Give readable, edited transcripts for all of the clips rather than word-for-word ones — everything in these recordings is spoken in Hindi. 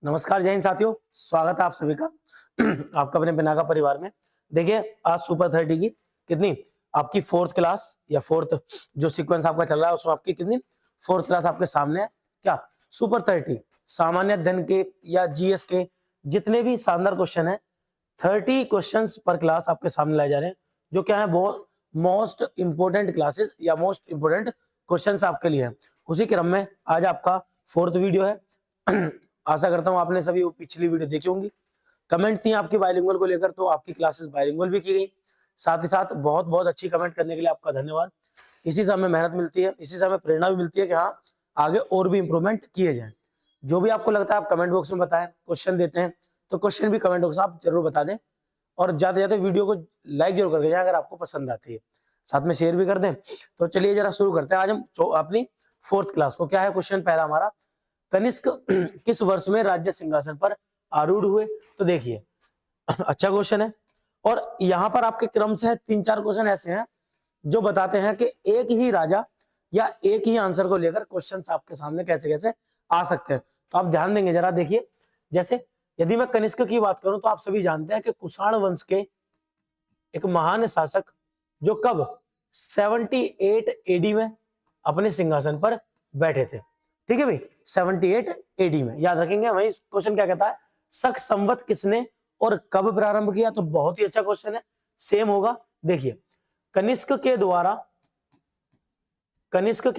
नमस्कार जय हिंद साथियों, स्वागत है आप सभी का आपका अपने पिनाका परिवार में। देखिए आज सुपर 30 की कितनी आपकी फोर्थ क्लास या फोर्थ जो सीक्वेंस आपका चल रहा है उसमें आपकी कितनी फोर्थ क्लास आपके सामने है। क्या सुपर 30 सामान्य अध्ययन के या जीएस के जितने भी शानदार क्वेश्चन है 30 क्वेश्चंस पर क्लास आपके सामने लाए जा रहे हैं, जो क्या है बहुत मोस्ट इंपोर्टेंट क्लासेस या मोस्ट इंपोर्टेंट क्वेश्चंस आपके लिए है। उसी क्रम में आज आपका फोर्थ वीडियो है। आशा करता हूं आपने सभी पिछली वीडियो देखी होंगी। कमेंट थी आपकी बाइलिंगुअल को लेकर, तो आपकी क्लासेस बाइलिंगुअल भी की गई। साथ ही साथ बहुत बहुत अच्छी कमेंट करने के लिए आपका धन्यवाद। इसी से हमें मेहनत मिलती है, इसी से हमें प्रेरणा भी मिलती है कि हाँ आगे और भी इंप्रूवमेंट किए जाए। जो भी आपको लगता है आप कमेंट बॉक्स में बताएं। क्वेश्चन देते हैं तो क्वेश्चन भी कमेंट बॉक्स में आप जरूर बता दें, और ज्यादा से ज्यादा वीडियो को लाइक जरूर करके जाएं अगर आपको पसंद आती है, साथ में शेयर भी कर दें। तो चलिए जरा शुरू करते हैं आज हम अपनी फोर्थ क्लास को। क्या है क्वेश्चन पहला हमारा, कनिष्क किस वर्ष में राज्य सिंहासन पर आरूढ़ हुए? तो देखिए अच्छा क्वेश्चन है, और यहाँ पर आपके क्रम से 3-4 क्वेश्चन ऐसे हैं जो बताते हैं कि एक ही राजा या एक ही आंसर को लेकर क्वेश्चंस आपके सामने कैसे कैसे आ सकते हैं। तो आप ध्यान देंगे जरा, देखिए जैसे यदि मैं कनिष्क की बात करूं तो आप सभी जानते हैं कि कुषाण वंश के एक महान शासक जो कब 78 एडी में अपने सिंहासन पर बैठे थे। ठीक है भाई, 78 एडी में याद रखेंगे। वही क्वेश्चन क्या कहता है, शक संवत किसने और कब प्रारंभ किया? तो बहुत ही अच्छा क्वेश्चन है, सेम होगा। देखिए कनिष्क के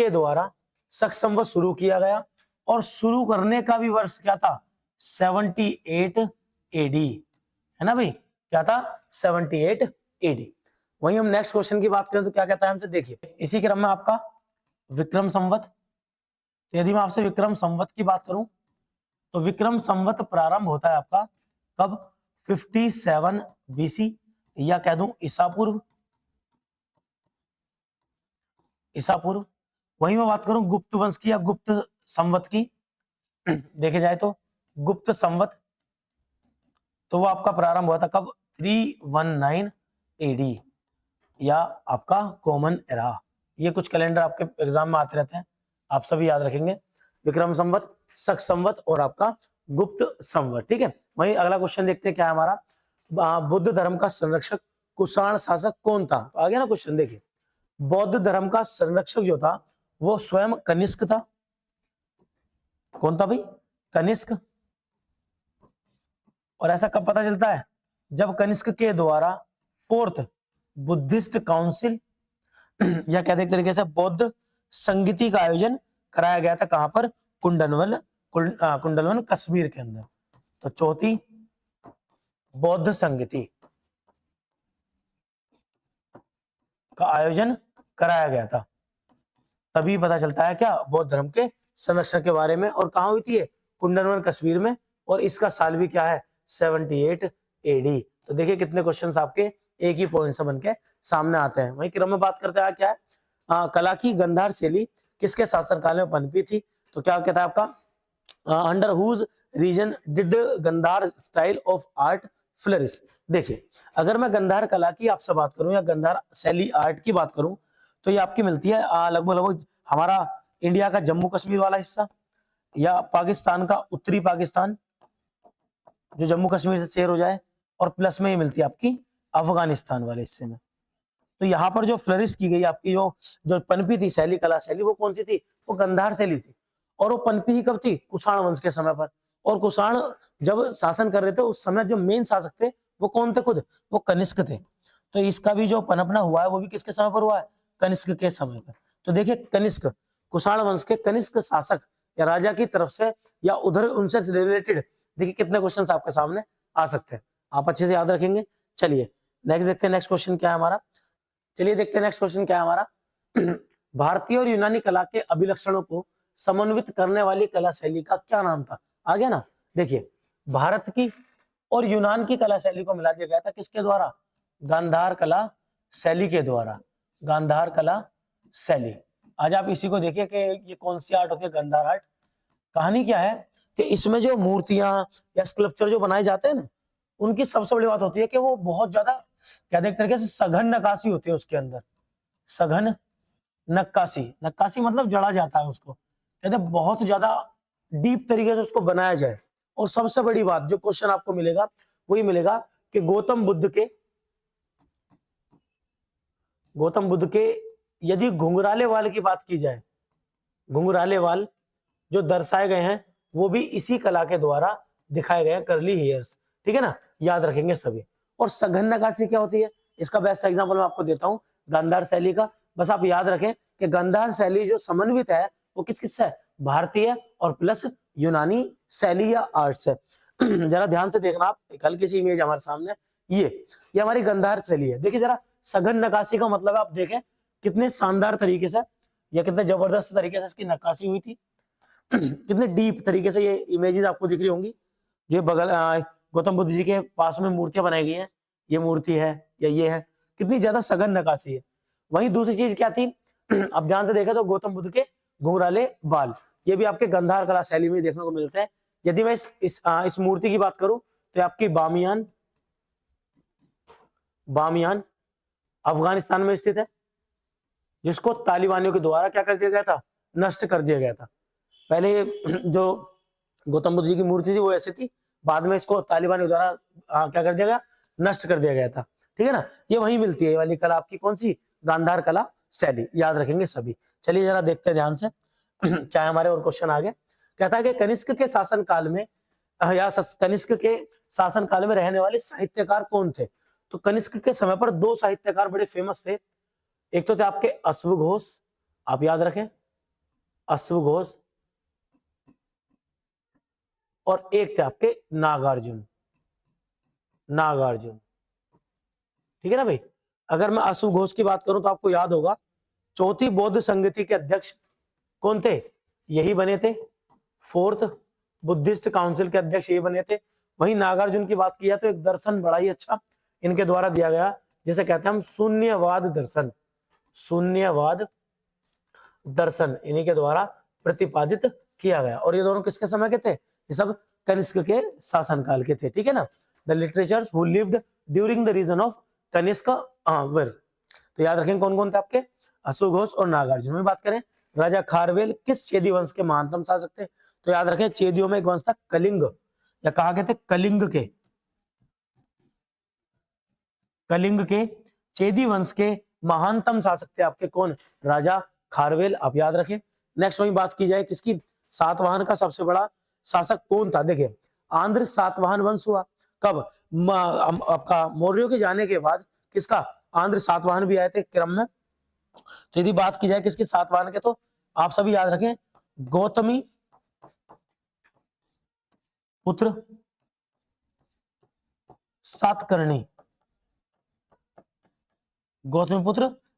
द्वारा शक संवत शुरू किया गया, और शुरू करने का भी वर्ष क्या था, 78 एडी, है ना भाई, क्या था 78 एडी। वहीं हम नेक्स्ट क्वेश्चन की बात करें तो क्या कहता है हमसे, देखिए इसी क्रम में आपका विक्रम संवत। तो यदि मैं आपसे विक्रम संवत की बात करूं तो विक्रम संवत प्रारंभ होता है आपका कब, 57 बीसी, या कह दूं ईसा पूर्व। वहीं मैं बात करूं गुप्त वंश की या गुप्त संवत की, देखे जाए तो गुप्त संवत, तो वो आपका प्रारंभ हुआ था कब, 319 एडी, या आपका कॉमन एरा। ये कुछ कैलेंडर आपके एग्जाम में आते रहते हैं, आप सभी याद रखेंगे, विक्रम संवत, शक संवत और आपका गुप्त संवत। ठीक है, वहीं अगला क्वेश्चन देखते हैं क्या है हमारा, बुद्ध धर्म का संरक्षक कुषाण शासक कौन था? तो आ गया ना क्वेश्चन। देखिए बौद्ध धर्म का संरक्षक जो था वो स्वयं कनिष्क था। कौन था भाई? कनिष्क। और ऐसा कब पता चलता है, जब कनिष्क के द्वारा फोर्थ बुद्धिस्ट काउंसिल या कहते एक तरीके से बौद्ध संगीति का आयोजन कराया गया था। कहां पर? कुंडलवन कश्मीर के अंदर। तो चौथी बौद्ध संगीति का आयोजन कराया गया था, तभी पता चलता है क्या, बौद्ध धर्म के संरक्षण के बारे में। और कहां हुई थी ये? कुंडलवन कश्मीर में, और इसका साल भी क्या है, 78 एडी। तो देखिए कितने क्वेश्चंस आपके एक ही पॉइंट से बनके सामने आते हैं। वही क्रम में बात करते हैं क्या है, कला की गंधार शैली किसके शासनकाल में पनपी थी? तो क्या कहता है आपका, under whose region did Gandhara style of art flourish? देखिए अगर मैं गंधार कला की आपसे बात करूं या गंधार शैली आर्ट की बात करूं तो ये आपकी मिलती है लगभग हमारा इंडिया का जम्मू कश्मीर वाला हिस्सा, या पाकिस्तान का उत्तरी पाकिस्तान जो जम्मू कश्मीर से शेयर हो जाए, और प्लस में ये मिलती है आपकी अफगानिस्तान वाले हिस्से में। तो यहाँ पर जो फ्लरिश की गई आपकी जो पनपी थी शैली, कला शैली, वो कौन सी थी? वो गंधार शैली थी। और वो पनपी ही कब थी? कुषाण वंश के समय पर। और कुषाण जब शासन कर रहे थे उस समय जो मेन शासक थे वो कौन थे? खुद वो कनिष्क थे। तो इसका भी जो पनपना हुआ है वो भी किसके समय पर हुआ है? कनिष्क के समय पर। तो देखिए कनिष्क, कुषाण वंश के कनिष्क शासक या राजा की तरफ से या उधर उनसे रिलेटेड देखिए कितने क्वेश्चन आपके सामने आ सकते हैं, आप अच्छे से याद रखेंगे। चलिए नेक्स्ट देखते हैं, नेक्स्ट क्वेश्चन क्या है हमारा। चलिए देखते हैं नेक्स्ट क्वेश्चन क्या है हमारा। भारतीय और यूनानी कला के अभिलक्षणों को समन्वित करने वाली कला शैली का क्या नाम था? आ गया ना। देखिए भारत की और यूनान की कला शैली को मिला दिया गया था किसके द्वारा? गांधार कला शैली के द्वारा। गांधार कला शैली। आज आप इसी को देखिए कि ये कौन सी आर्ट होती है, गांधार आर्ट। कहानी क्या है कि इसमें जो मूर्तियां या स्कल्पचर जो बनाए जाते हैं ना, उनकी सबसे बड़ी बात होती है कि वो बहुत ज्यादा कहते हैं एक तरीके से सघन नक्काशी होती है उसके अंदर। सघन नक्काशी, नक्काशी मतलब जड़ा जाता है उसको, कहते हैं बहुत ज्यादा डीप तरीके से उसको बनाया जाए और सबसे बड़ी बात जो क्वेश्चन आपको मिलेगा वो ये मिलेगा कि गौतम बुद्ध के यदि घुंघराले वाल की बात की जाए, घुंघराले वाल जो दर्शाए गए हैं वो भी इसी कला के द्वारा दिखाए गए हैं, करली हेयर्स, ठीक है ना, याद रखेंगे सभी। और सघन नक्काशी क्या होती है, इसका बेस्ट एग्जांपल मैं आपको देता हूं गांधार शैली का। बस आप याद रखें कि गांधार शैली जो समन्वित है वो किस किस से है, भारतीय और प्लस यूनानी शैली या आर्ट से। जरा ध्यान से देखना आप, एक हल्की सी इमेज हमारे सामने, ये हमारी गांधार शैली है। देखिए जरा, सघन नक्काशी का मतलब है आप देखें कितने शानदार तरीके से या कितने जबरदस्त तरीके से इसकी नक्काशी हुई थी, कितने डीप तरीके से ये इमेजेस आपको दिख रही होंगी। ये बगल गौतम बुद्ध जी के पास में मूर्तियां बनाई गई हैं, ये मूर्ति है या ये है, कितनी ज्यादा सघन नक्काशी है। वहीं दूसरी चीज क्या थी, अब ध्यान से देखें तो गौतम बुद्ध के घुंघराले बाल, ये भी आपके गांधार कला शैली में देखने को मिलते हैं। यदि मैं इस मूर्ति की बात करूं तो आपकी बामियान अफगानिस्तान में स्थित है, जिसको तालिबानियों के द्वारा क्या कर दिया गया था, नष्ट कर दिया गया था। पहले जो गौतम बुद्ध जी की मूर्ति थी वो ऐसी थी, बाद में इसको तालिबानियों के द्वारा क्या कर दिया गया, नष्ट कर दिया गया था, ठीक है ना। ये वही मिलती है ये वाली कला आपकी, कौन सी, गांधार कला शैली, याद रखेंगे सभी। चलिए जरा देखते हैं ध्यान से क्या है हमारे और क्वेश्चन आगे। कहता है कि कनिष्क के शासन काल में या कनिष्क के शासन काल में रहने वाले साहित्यकार कौन थे। तो कनिष्क के समय पर दो साहित्यकार बड़े फेमस थे, एक तो थे आपके अश्वघोष, आप याद रखें अश्वघोष, और एक थे आपके नागार्जुन, ठीक है ना भाई। अगर मैं अश्वघोष की बात करूं तो आपको याद होगा चौथी बौद्ध संगति के अध्यक्ष कौन थे, यही बने थे, फोर्थ बुद्धिस्ट काउंसिल के अध्यक्ष ये बने थे। वहीं नागार्जुन की बात किया तो एक दर्शन बड़ा ही अच्छा इनके द्वारा दिया गया, जिसे कहते हैं हम शून्यवाद दर्शन, इन्हीं के द्वारा प्रतिपादित किया गया। और ये दोनों किसके समय के थे, ये सब कनिष्क के शासनकाल के थे, ठीक है ना। The literatures who lived during the region of Kanishka were, तो याद रखेंगे कौन कौन थे आपके, अश्वघोष और नागार्जुन। में बात करें राजा खारवेल किस चेदी वंश के महानतम शासक थे, तो याद रखें चेदियों में एक वंश था कलिंग, या कहा गए थे कलिंग के चेदी वंश के महानतम शासक थे आपके कौन, राजा खारवेल, आप याद रखें। नेक्स्ट वही बात की जाए किसकी, सातवाहन का सबसे बड़ा शासक कौन था। देखिए आंध्र सातवाहन वंश हुआ कब, आपका मौर्यों के जाने के बाद किसका, आंध्र सातवाहन भी आए थे क्रम में। तो यदि बात की जाए किसके सातवाहन के, तो आप सभी याद रखें गौतमी पुत्र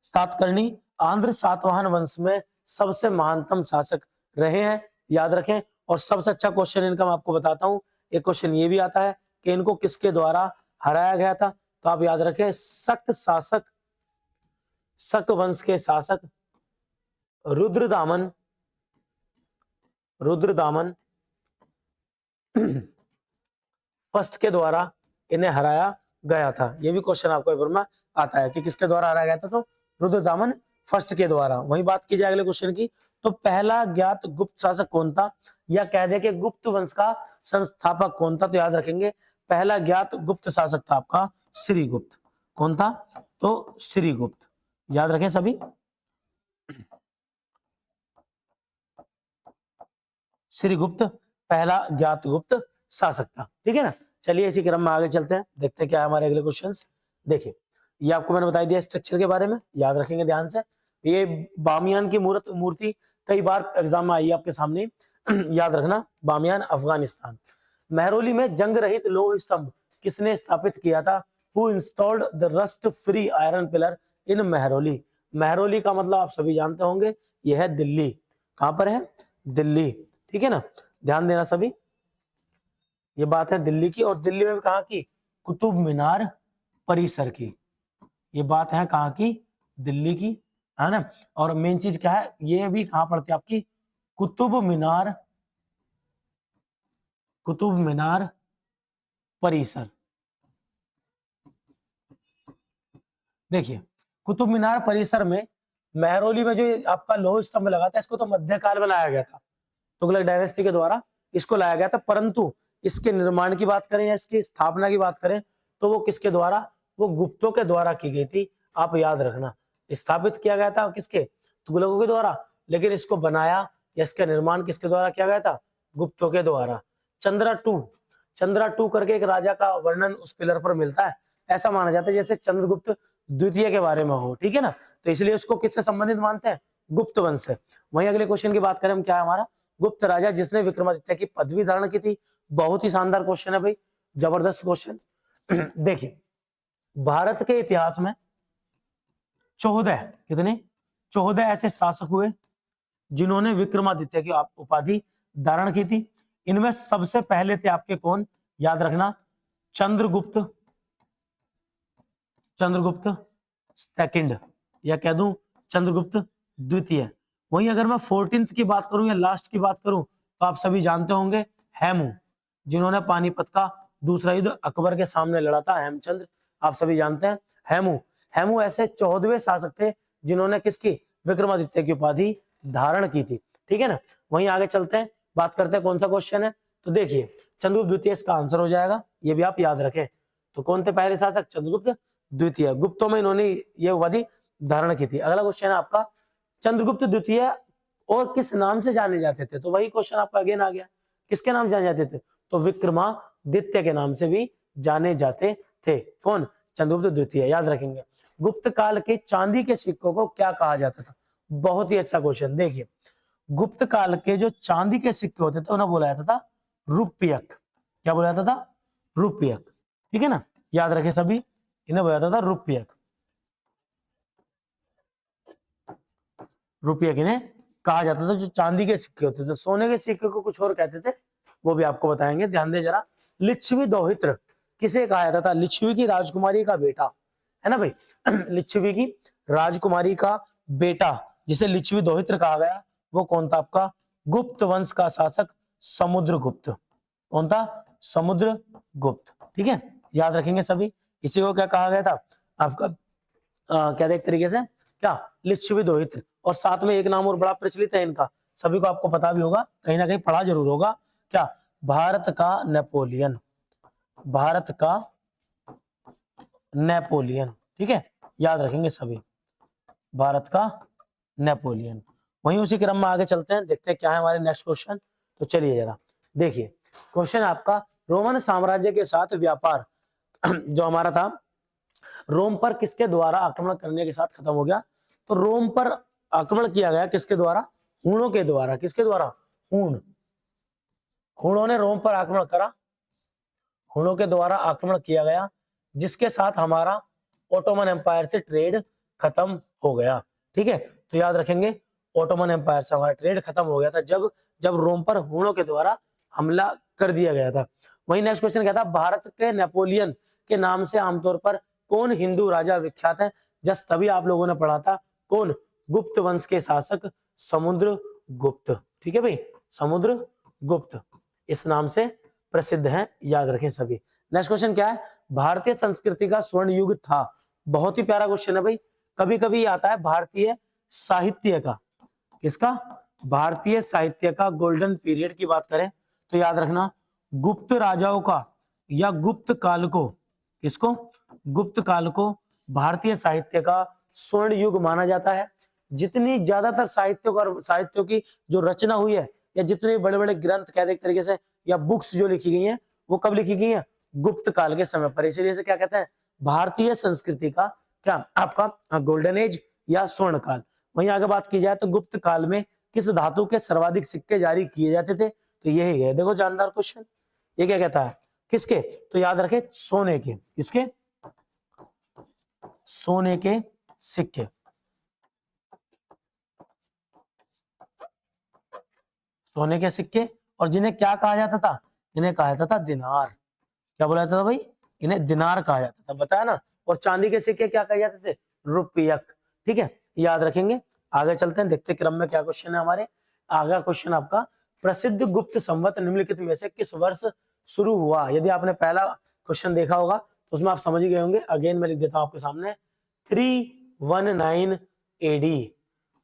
सातकर्णी, आंध्र सातवाहन वंश में सबसे महानतम शासक रहे हैं, याद रखें। और सबसे अच्छा क्वेश्चन इनका मैं आपको बताता हूं, एक क्वेश्चन ये भी आता है कि इनको किसके द्वारा हराया गया था, तो आप याद रखें शक वंश के शासक रुद्रदामन फर्स्ट के द्वारा इन्हें हराया गया था। ये भी क्वेश्चन आपको पेपर में आता है कि किसके द्वारा हराया गया था, तो रुद्रदामन फर्स्ट के द्वारा। वही बात की जाए अगले क्वेश्चन की, तो पहला ज्ञात गुप्त शासक कौन था, या कह दे कि गुप्त वंश का संस्थापक कौन था, तो याद रखेंगे पहला ज्ञात गुप्त शासक था आपका श्रीगुप्त। कौन था, तो श्रीगुप्त, याद रखें सभी। श्रीगुप्त पहला ज्ञात गुप्त शासक था, ठीक है ना। चलिए इसी क्रम में आगे चलते हैं, देखते हैं क्या है हमारे अगले क्वेश्चंस। देखिए ये आपको मैंने बता दिया स्ट्रक्चर के बारे में, याद रखेंगे ध्यान से। ये बामियान की मूर्ति कई बार एग्जाम में आई है आपके सामने, याद रखना, बामियान अफगानिस्तान। महरौली में जंग रहित लौह स्तंभ किसने स्थापित किया था, who installed the rust free iron pillar in Mehrauli. Mehrauli का मतलब आप सभी जानते होंगे, यह है दिल्ली। कहां पर है, दिल्ली, ठीक है ना, ध्यान देना सभी। ये बात है दिल्ली की, और दिल्ली में भी कहा की, कुतुब मीनार परिसर की। ये बात है कहाँ की, दिल्ली की, है ना। और मेन चीज क्या है, ये भी कहां पड़ती है आपकी, कुतुब मीनार परिसर। देखिए कुतुब मीनार परिसर में महरौली में जो आपका लौह स्तंभ लगा था, इसको तो मध्यकाल में लाया गया था, तुगलक डायनेस्टी के द्वारा इसको लाया गया था, परंतु इसके निर्माण की बात करें या इसकी स्थापना की बात करें तो वो किसके द्वारा, वो गुप्तों के द्वारा की गई थी। आप याद रखना, स्थापित किया गया था किसके, तुगलकों के द्वारा, लेकिन इसको बनाया या इसका निर्माण किसके द्वारा किया गया था, गुप्तों के द्वारा। चंद्रा टू करके एक राजा का वर्णन उस पिलर पर मिलता है। ऐसा माना जाता है जैसे चंद्रगुप्त द्वितीय के बारे में हो, ठीक है ना, तो इसलिए उसको किससे संबंधित मानते हैं, गुप्त वंश से। वहीं अगले क्वेश्चन की बात करें हम, क्या है हमारा, गुप्त राजा जिसने विक्रमादित्य की पदवी धारण की थी। बहुत ही शानदार क्वेश्चन है भाई, जबरदस्त क्वेश्चन। देखिए, भारत के इतिहास में 14 ऐसे शासक हुए जिन्होंने विक्रमादित्य की उपाधि धारण की थी। इनमें सबसे पहले थे आपके कौन, याद रखना, चंद्रगुप्त सेकंड, या कह दूं चंद्रगुप्त द्वितीय। वहीं अगर मैं 14th की बात करूं या लास्ट की बात करूं तो आप सभी जानते होंगे हेमू, जिन्होंने पानीपत का दूसरा युद्ध अकबर के सामने लड़ा था, हेमचंद्र, आप सभी जानते हैं हेमू ऐसे 14वें शासक थे जिन्होंने किसकी, विक्रमादित्य की उपाधि धारण की थी, ठीक है ना। वहीं आगे चलते हैं, बात करते हैं कौन सा क्वेश्चन है। तो देखिए, चंद्रगुप्त द्वितीय इसका आंसर हो जाएगा, ये भी आप याद रखें। तो कौन थे पहले शासक, चंद्रगुप्त द्वितीय, गुप्तों में इन्होंने ये उपाधि धारण की थी। अगला क्वेश्चन है आपका, चंद्रगुप्त द्वितीय और किस नाम से जाने जाते थे। तो वही क्वेश्चन आपका अगेन आ गया, किसके नाम जाने जाते थे, तो विक्रमादित्य के नाम से भी जाने जाते थे। कौन, चंद्रगुप्त द्वितीय, याद रखेंगे। गुप्त काल के चांदी के सिक्कों को क्या कहा जाता था, बहुत ही अच्छा क्वेश्चन। देखिए, गुप्त काल के जो चांदी के सिक्के होते थे उन्हें बोला जाता था रुपयक। क्या बोला जाता था, रुपयक, ठीक है ना, याद रखे सभी, इन्हें बोला जाता था रुपयक। रुपयक इन्हें कहा जाता था। जो चांदी के सिक्के होते थे, सोने के सिक्के को कुछ और कहते थे, वो भी आपको बताएंगे, ध्यान दे जरा। लिच्छवी दोहित्र किसे कहा जाता था, लिच्छवी की राजकुमारी का बेटा, है ना भाई। लिच्छवी की राजकुमारी का बेटा जिसे लिच्छवी दोहित्र कहा गया, वो कौन था आपका, गुप्त वंश का शासक समुद्रगुप्त। कौन था, समुद्रगुप्त, ठीक है, याद रखेंगे सभी। इसी को क्या कहा गया था आपका, क्या एक तरीके से क्या, लिच्छवी दोहित्र। और साथ में एक नाम और बड़ा प्रचलित है इनका, सभी को आपको पता भी होगा, कहीं ना कहीं पढ़ा जरूर होगा, क्या, भारत का नेपोलियन, भारत का नेपोलियन, ठीक है, याद रखेंगे सभी, भारत का नेपोलियन। वहीं उसी क्रम में आगे चलते हैं, देखते हैं क्या है हमारे नेक्स्ट क्वेश्चन। तो चलिए जरा देखिए, क्वेश्चन आपका, रोमन साम्राज्य के साथ व्यापार जो हमारा था, रोम पर किसके द्वारा आक्रमण करने के साथ खत्म हो गया। तो रोम पर आक्रमण किया गया किसके द्वारा, हूणों के द्वारा। किसके द्वारा, हूणों ने रोम पर आक्रमण करा, हूणों के द्वारा आक्रमण किया गया, जिसके साथ हमारा ओटोमन एम्पायर से ट्रेड खत्म हो गया, ठीक है। तो याद रखेंगे, ओटोमन एम्पायर से हमारा ट्रेड खत्म हो गया था जब रोम पर हूणों के द्वारा हमला कर दिया गया था। वही नेक्स्ट क्वेश्चन कहता है, भारत के नेपोलियन के नाम से आमतौर पर कौन हिंदू राजा विख्यात है। जस्ट तभी आप लोगों ने पढ़ा था, कौन, गुप्त वंश के शासक समुद्रगुप्त, ठीक है भाई, समुद्रगुप्त इस नाम से प्रसिद्ध हैं, याद रखें सभी। नेक्स्ट क्वेश्चन क्या है, भारतीय संस्कृति का स्वर्ण युग था। बहुत ही प्यारा क्वेश्चन है भाई, कभी कभी आता है भारतीय साहित्य का, किसका, भारतीय साहित्य का गोल्डन पीरियड की बात करें तो याद रखना, गुप्त राजाओं का या गुप्त काल को, किसको, गुप्त काल को भारतीय साहित्य का स्वर्ण युग माना जाता है। जितनी ज्यादातर साहित्यों की जो रचना हुई है, या जितने बड़े बड़े ग्रंथ कहते एक तरीके से, या बुक्स जो लिखी गई हैं, वो कब लिखी गई हैं, गुप्त काल के समय पर। इसीलिए से क्या कहते हैं, भारतीय संस्कृति का क्या आपका गोल्डन एज या स्वर्ण काल। वहीं आगे बात की जाए तो गुप्त काल में किस धातु के सर्वाधिक सिक्के जारी किए जाते थे। तो यही है, देखो जानदार क्वेश्चन, ये क्या कहता है, किसके, तो याद रखे सोने के, किसके, सोने के सिक्के, सोने के सिक्के। और जिन्हें क्या कहा जाता था, इन्हें कहा जाता था दिनार। क्या बोला जाता था भाई, इन्हें दिनार कहा जाता था, बताया ना। और चांदी के सिक्के क्या कहे जाते थे, रुपयक, ठीक है, याद रखेंगे। आगे चलते हैं, देखते क्रम में क्या क्वेश्चन है हमारे। आगे क्वेश्चन आपका, प्रसिद्ध गुप्त संवत निम्नलिखित में से किस वर्ष शुरू हुआ। यदि आपने पहला क्वेश्चन देखा होगा तो उसमें आप समझ ही गए होंगे, अगेन मैं लिख देता हूं आपके सामने, 319 एडी,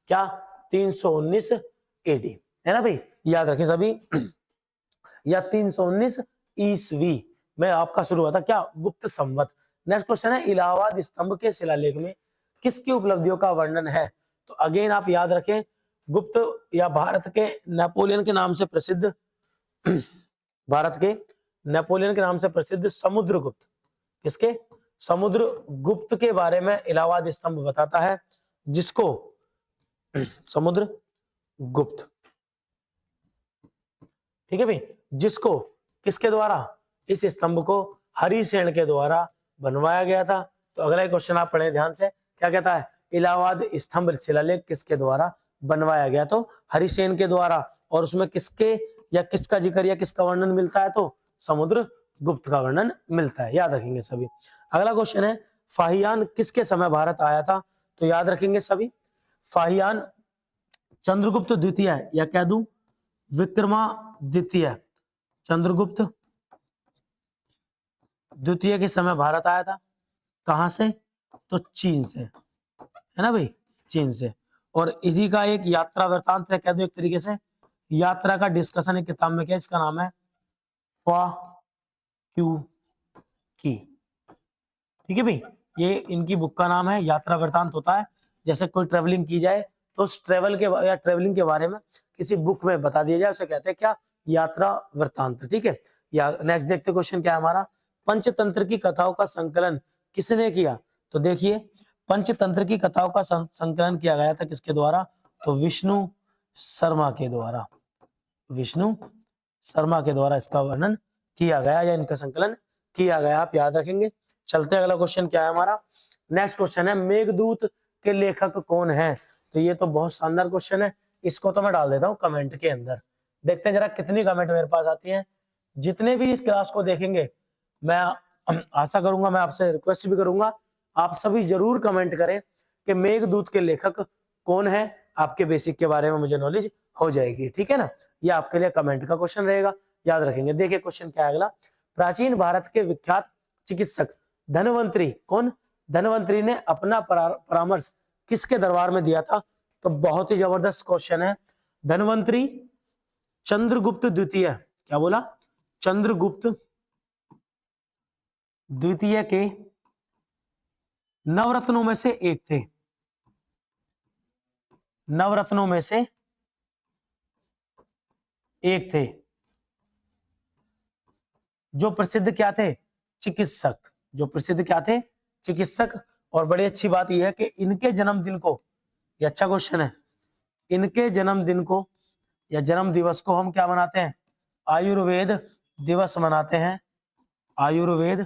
क्या, 319 एडी, है ना भाई, याद रखें सभी, या 319 ईस्वी में आपका शुरू हुआ था क्या, गुप्त संवत। नेक्स्ट क्वेश्चन है इलाहाबाद स्तंभ के शिलालेख में किसकी उपलब्धियों का वर्णन है। तो अगेन आप याद रखें, गुप्त या भारत के नेपोलियन के नाम से प्रसिद्ध भारत के नेपोलियन के नाम से प्रसिद्ध समुद्रगुप्त, किसके, समुद्रगुप्त के बारे में इलाहाबाद स्तंभ बताता है, जिसको समुद्रगुप्त, ठीक है भाई, जिसको किसके द्वारा, इस स्तंभ को हरिसेन के द्वारा बनवाया गया था। तो अगला क्वेश्चन आप पढ़ें ध्यान से, क्या कहता है, इलाहाबाद स्तंभ शिलालेख किसके द्वारा बनवाया गया, तो हरिसेन के द्वारा, और उसमें किसके या किसका जिक्र या किसका वर्णन मिलता है, तो समुद्रगुप्त का वर्णन मिलता है, याद रखेंगे सभी। अगला क्वेश्चन है फाहियान किसके समय भारत आया था, तो याद रखेंगे सभी, फाहियान चंद्रगुप्त द्वितीय या कह दूं विक्रमादित्य चंद्रगुप्त द्वितीय के समय भारत आया था। कहां से, तो चीन से, है ना भाई, चीन से। और इसी का एक यात्रा वृतांत है, कह दो एक तरीके से यात्रा का डिस्कशन एक किताब में, क्या इसका नाम है, फा क्यू की, ठीक है भाई, ये इनकी बुक का नाम है, यात्रा वृतांत होता है, जैसे कोई ट्रेवलिंग की जाए तो उस ट्रेवल के या ट्रेवलिंग के बारे में किसी बुक में बता दिया जाए, उसे कहते हैं क्या, यात्रा वृतांत, ठीक है। या नेक्स्ट देखते क्वेश्चन क्या है हमारा, पंचतंत्र की कथाओं का संकलन किसने किया, तो देखिए पंचतंत्र की कथाओं का संकलन किया गया था किसके द्वारा, तो विष्णु शर्मा के द्वारा, विष्णु शर्मा के द्वारा इसका वर्णन किया गया या इनका संकलन किया गया, आप याद रखेंगे। चलते अगला क्वेश्चन क्या है हमारा, नेक्स्ट क्वेश्चन है मेघदूत के लेखक कौन है। तो ये तो बहुत शानदार क्वेश्चन है, इसको तो मैं डाल देता हूँ कमेंट के अंदर, देखते हैं जरा कितनी कमेंट मेरे पास आती हैं। जितने भी इस क्लास को देखेंगे, मैं आशा करूंगा, मैं आपसे रिक्वेस्ट भी करूंगा, आप सभी जरूर कमेंट करें कि मेघदूत के लेखक कौन है, आपके बेसिक के बारे में मुझे नॉलेज हो जाएगी, ठीक है ना। ये आपके लिए कमेंट का क्वेश्चन रहेगा, याद रखेंगे। देखिए क्वेश्चन क्या है अगला, प्राचीन भारत के विख्यात चिकित्सक धनवंतरी, कौन, धनवंतरी ने अपना परामर्श किसके दरबार में दिया था, तो बहुत ही जबरदस्त क्वेश्चन है। धनवंतरी चंद्रगुप्त द्वितीय, क्या बोला, चंद्रगुप्त द्वितीय के नवरत्नों में से एक थे, नवरत्नों में से एक थे, जो प्रसिद्ध क्या थे, चिकित्सक, जो प्रसिद्ध क्या थे, चिकित्सक। और बड़ी अच्छी बात यह है कि इनके जन्मदिन को, ये अच्छा क्वेश्चन है, इनके जन्मदिन को या जन्म दिवस को हम क्या मनाते हैं, आयुर्वेद दिवस मनाते हैं, आयुर्वेद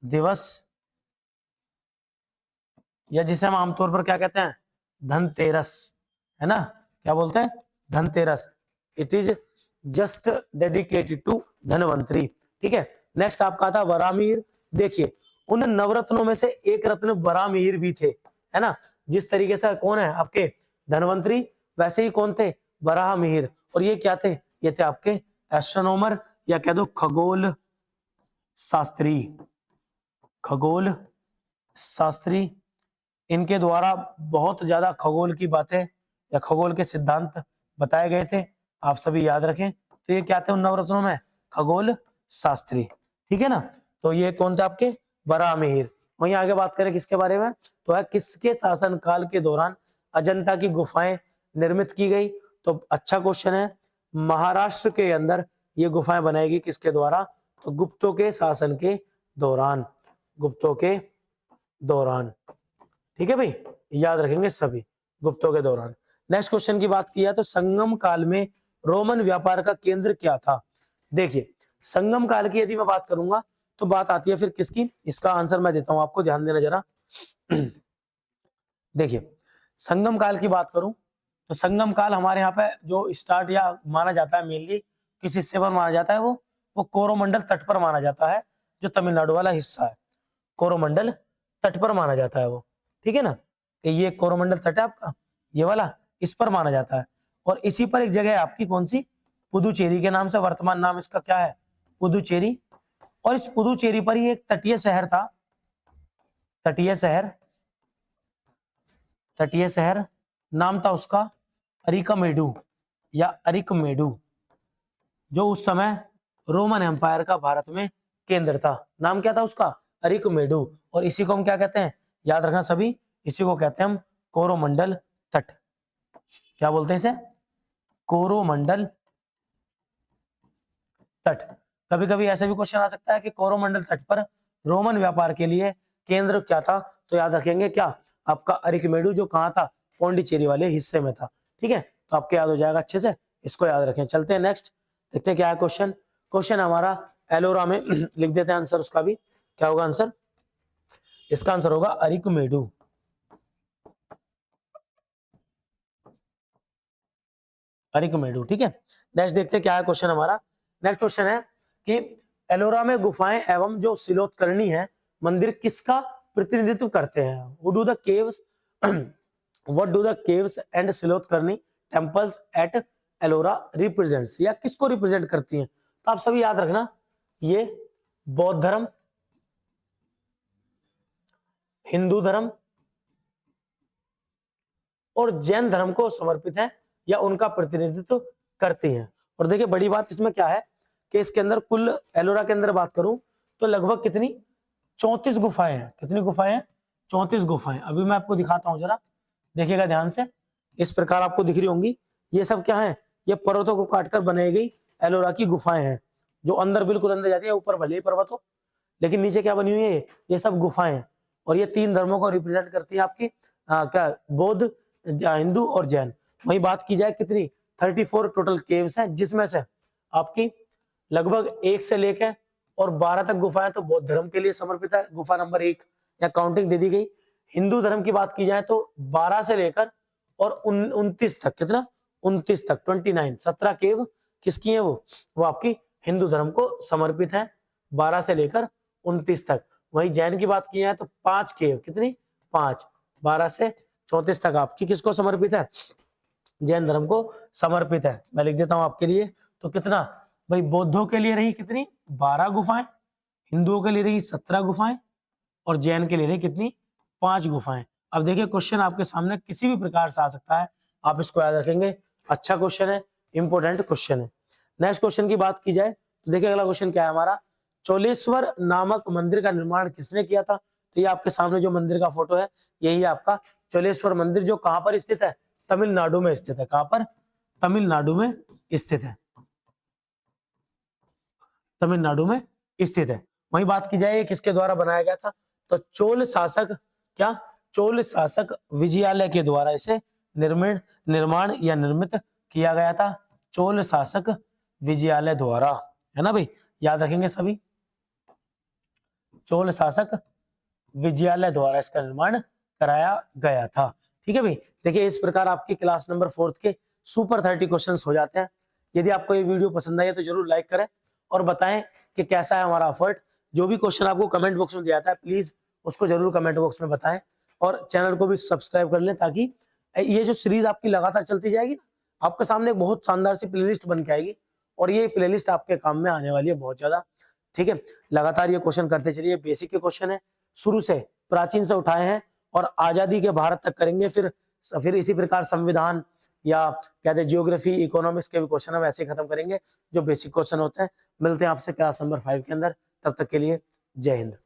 दिवस, या जिसे हम आमतौर पर क्या कहते हैं, धनतेरस, है ना, क्या बोलते हैं, Dhanteras. It is just dedicated to Dhanvantari, ठीक है। नेक्स्ट आपका था वरामिहिर, देखिए उन नवरत्नों में से एक रत्न वरामिहिर भी थे, है ना, जिस तरीके से कौन है आपके धनवंतरी, वैसे ही कौन थे, वराहमिहिर। और ये क्या थे, ये थे आपके एस्ट्रोनॉमर या कह दो खगोल शास्त्री, खगोल शास्त्री। इनके द्वारा बहुत ज्यादा खगोल की बातें या खगोल के सिद्धांत बताए गए थे, आप सभी याद रखें। तो ये क्या थे उन नवरत्नों में, खगोल शास्त्री, ठीक है ना। तो ये कौन थे आपके, वराहमिहिर। वहीं आगे बात करें किसके बारे में, तो है किसके शासन काल के दौरान अजंता की गुफाएं निर्मित की गई। तो अच्छा क्वेश्चन है, महाराष्ट्र के अंदर ये गुफाएं बनाएगी किसके द्वारा, तो गुप्तों के शासन के दौरान, गुप्तों के दौरान, ठीक है भाई, याद रखेंगे सभी, गुप्तों के दौरान। नेक्स्ट क्वेश्चन की बात किया तो संगम काल में रोमन व्यापार का केंद्र क्या था। देखिए संगम काल की यदि मैं बात करूंगा तो बात आती है फिर किसकी, इसका आंसर मैं देता हूं आपको, ध्यान देना जरा। देखिए संगम काल की बात करूं तो संगम काल हमारे यहाँ पे जो स्टार्ट या माना जाता है, मेनली किस हिस्से पर माना जाता है, वो कोरोमंडल तट पर माना जाता है, जो तमिलनाडु वाला हिस्सा है, कोरोमंडल तट पर माना जाता है वो, ठीक है ना। ये कोरोमंडल तट है आपका, ये वाला, इस पर माना जाता है। और इसी पर एक जगह है आपकी कौन सी, पुदुचेरी के नाम से, वर्तमान नाम इसका क्या है, पुदुचेरी। और इस पुदुचेरी पर ही एक तटीय शहर था, तटीय शहर, तटीय शहर नाम था उसका अरिकमेडु या अरिकमेडु, जो उस समय रोमन एम्पायर का भारत में केंद्र था। नाम क्या था उसका? अरिकमेडु। और इसी को हम क्या कहते हैं? याद रखना सभी, इसी को कहते हैं हम कोरोमंडल तट। क्या बोलते हैं इसे? कोरोमंडल तट। कभी कभी ऐसा भी क्वेश्चन आ सकता है कि कोरोमंडल तट पर रोमन व्यापार के लिए केंद्र क्या था, तो याद रखेंगे क्या? आपका अरिकमेडु, जो कहाँ था? पौंडीचेरी वाले हिस्से में था। ठीक है, तो आपके याद हो जाएगा अच्छे से, इसको याद रखें। चलते हैं नेक्स्ट, देखते हैं क्या है क्वेश्चन। क्वेश्चन हमारा एलोरा में लिख देते हैं आंसर उसका भी। क्या होगा आंसर? इसका आंसर होगा अरिकमेडु। अरिकमेडु। ठीक है, नेक्स्ट देखते हैं क्या है क्वेश्चन हमारा। नेक्स्ट क्वेश्चन है कि एलोरा में गुफाएं एवं जो सिलोतकर्णी है मंदिर किसका प्रतिनिधित्व करते हैं? What do the caves what do the caves and सिलोतकर्णी टेंपल्स एट एलोरा रिप्रेजेंट्स, या किसको रिप्रेजेंट करती हैं? तो आप सभी याद रखना, ये बौद्ध धर्म, हिंदू धर्म और जैन धर्म को समर्पित है या उनका प्रतिनिधित्व करती हैं। और देखिए बड़ी बात इसमें क्या है कि इसके अंदर कुल एलोरा के अंदर बात करूं तो लगभग कितनी 34 गुफाएं हैं। कितनी गुफाएं हैं? 34 गुफाएं। अभी मैं आपको दिखाता हूं, जरा देखिएगा ध्यान से। इस प्रकार आपको दिख रही होंगी। ये सब क्या है? ये पर्वतों को काटकर बनाई गई एलोरा की गुफाएं हैं, जो अंदर बिल्कुल अंदर जाती है। ऊपर भले ही पर्वत हो, लेकिन नीचे क्या बनी हुई है? ये सब गुफाएं हैं। और ये 3 धर्मों को रिप्रेजेंट करती है आपकी, क्या? बौद्ध, हिंदू और जैन। वही बात की जाए कितनी 34 टोटल केव्स हैं, जिसमें से आपकी लगभग 1 से लेकर और 12 तक गुफाएं तो बौद्ध धर्म के लिए समर्पित है। गुफा नंबर 1 या काउंटिंग दे दी गई। हिंदू धर्म की बात की जाए तो 12 से लेकर और 29 तक, कितना 29 तक 29 17 केव किसकी है? वो आपकी हिंदू धर्म को समर्पित है, 12 से लेकर 29 तक। वही जैन की बात की जाए तो 5 केव, कितनी 5, 12 से 34 तक आपकी किसको समर्पित है? जैन धर्म को समर्पित है। मैं लिख देता हूं आपके लिए, तो कितना भाई बौद्धों के लिए रही कितनी 12 गुफाएं, हिंदुओं के लिए रही 17 गुफाएं और जैन के लिए रही कितनी 5 गुफाएं। अब देखिए क्वेश्चन आपके सामने किसी भी प्रकार से आ सकता है, आप इसको याद रखेंगे। अच्छा क्वेश्चन है, इंपोर्टेंट क्वेश्चन है। नेक्स्ट क्वेश्चन की बात की जाए तो देखिए अगला क्वेश्चन क्या है हमारा, चोलेश्वर नामक मंदिर का निर्माण किसने किया था? तो ये आपके सामने जो मंदिर का फोटो है यही है आपका चोलेश्वर मंदिर, जो कहां पर स्थित है? तमिलनाडु में स्थित है। कहां पर? तमिलनाडु में स्थित है। तमिलनाडु में स्थित है। वही बात की जाए किसके द्वारा बनाया गया था? तो चोल शासक, क्या? चोल शासक विजयालय के द्वारा इसे निर्माण या निर्मित किया गया था। चोल शासक विजयालय द्वारा, है ना भाई, याद रखेंगे सभी। चोल शासक विजयालय द्वारा इसका निर्माण कराया गया था। ठीक है भाई, देखिए इस प्रकार आपकी क्लास नंबर 4 के सुपर 30 क्वेश्चंस हो जाते हैं। यदि आपको ये वीडियो पसंद आई है तो जरूर लाइक करें और बताएं कि कैसा है हमारा एफर्ट। जो भी क्वेश्चन आपको कमेंट बॉक्स में दिया जाता है प्लीज उसको जरूर कमेंट बॉक्स में बताएं और चैनल को भी सब्सक्राइब कर लें, ताकि ये जो सीरीज आपकी लगातार चलती जाएगी ना, आपके सामने एक बहुत शानदार सी प्लेलिस्ट बन के आएगी और ये प्लेलिस्ट आपके काम में आने वाली है बहुत ज्यादा। ठीक है, लगातार ये क्वेश्चन करते चलिए। बेसिक के क्वेश्चन है, शुरू से प्राचीन से उठाए हैं और आजादी के भारत तक करेंगे। फिर इसी प्रकार संविधान या कहते हैं जियोग्राफी, इकोनॉमिक्स के भी क्वेश्चन हम ऐसे खत्म करेंगे जो बेसिक क्वेश्चन होते हैं। मिलते हैं आपसे क्लास नंबर 5 के अंदर, तब तक के लिए जय हिंद।